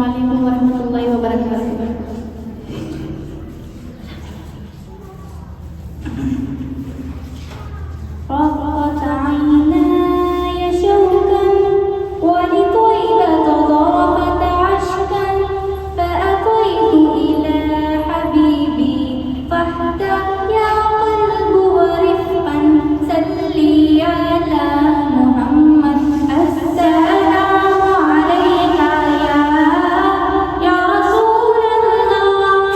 Assalamualaikum warahmatullahi wabarakatuh. رقت عيناي شوقا ولطيبة ضربت عشقا فأتيت إلى حبيبي فاهدى يا قلب ورفقا سلي على محمد السلام عليك يا رسول الله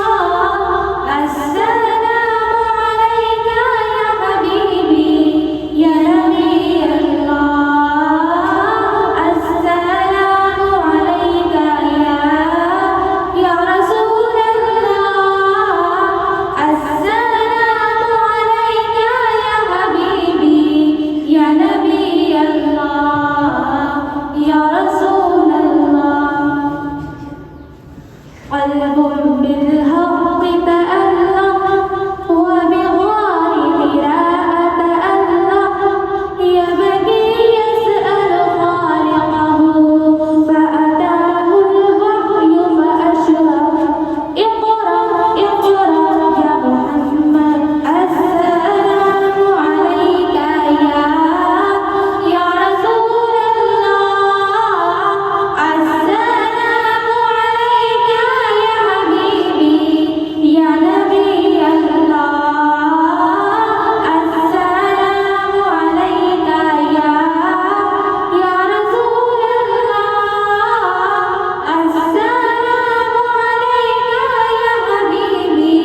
السلام عليك يا حبيبي يا نبي الله السلام عليك يا رسول الله السلام عليك يا حبيبي يا نبي الله يا رسول الله قلب بالحق تألق وبغار حراء تألق يبكي يسأل خالقه فأتاه الوحي فأشرق اقرأ اقرأ يا محمد السلام عليك يا رسول الله السلام عليك يا حبيبي يا نبي الله السلام عليك يا رسول الله السلام عليك يا حبيبي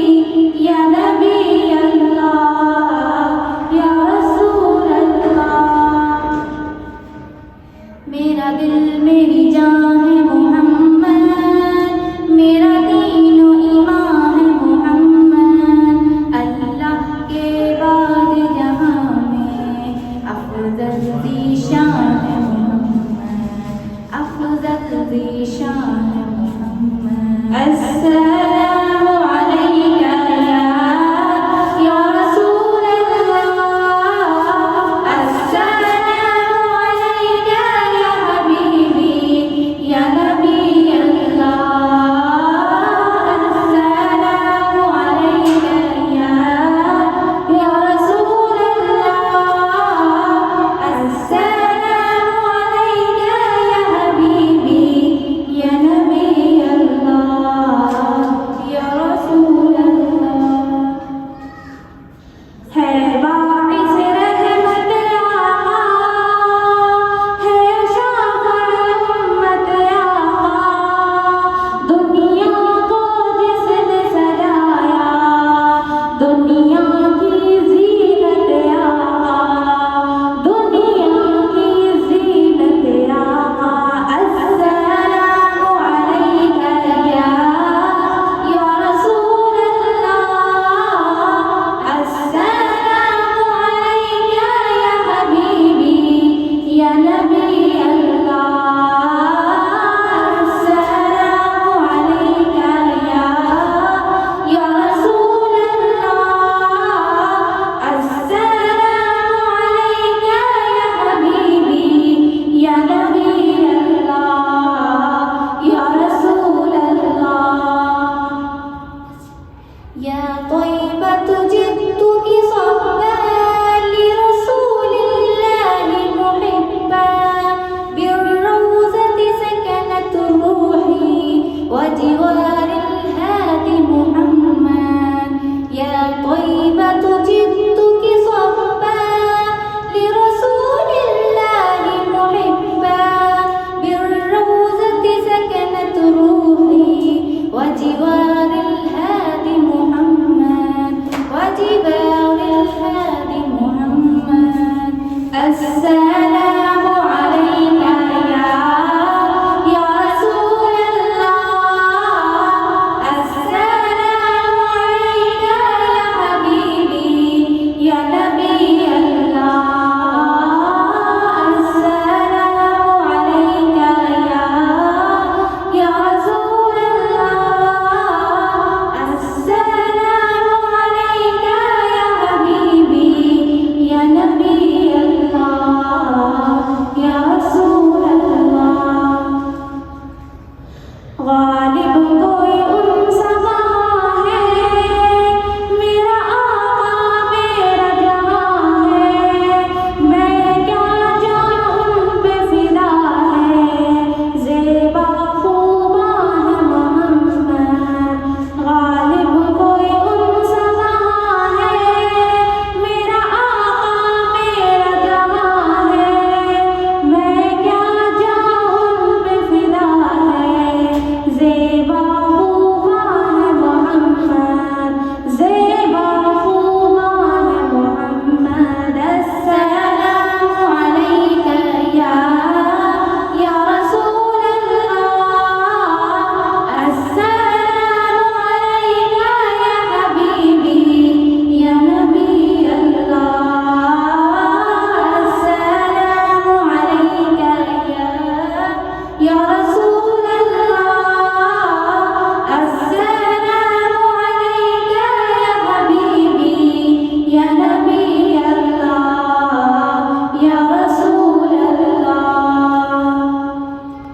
يا نبي الله يا رسول الله मेरा दिल मेरी जान है मोहम्मद मेरा दीन व ईमान है मोहम्मद अल्लाह के बाद जहां में अफजल ज़ीशान है मोहम्मद अफजल ज़ीशान है मोहम्मद अस्सलामु अलैका या रसूल अल्लाह अस्सलामु अलैका या हबीबी या नबी अल्लाह अस्सलामु अलैका या रसूल अल्लाह अस्सलामु अलैका या हबीबी या नबी अल्लाह الله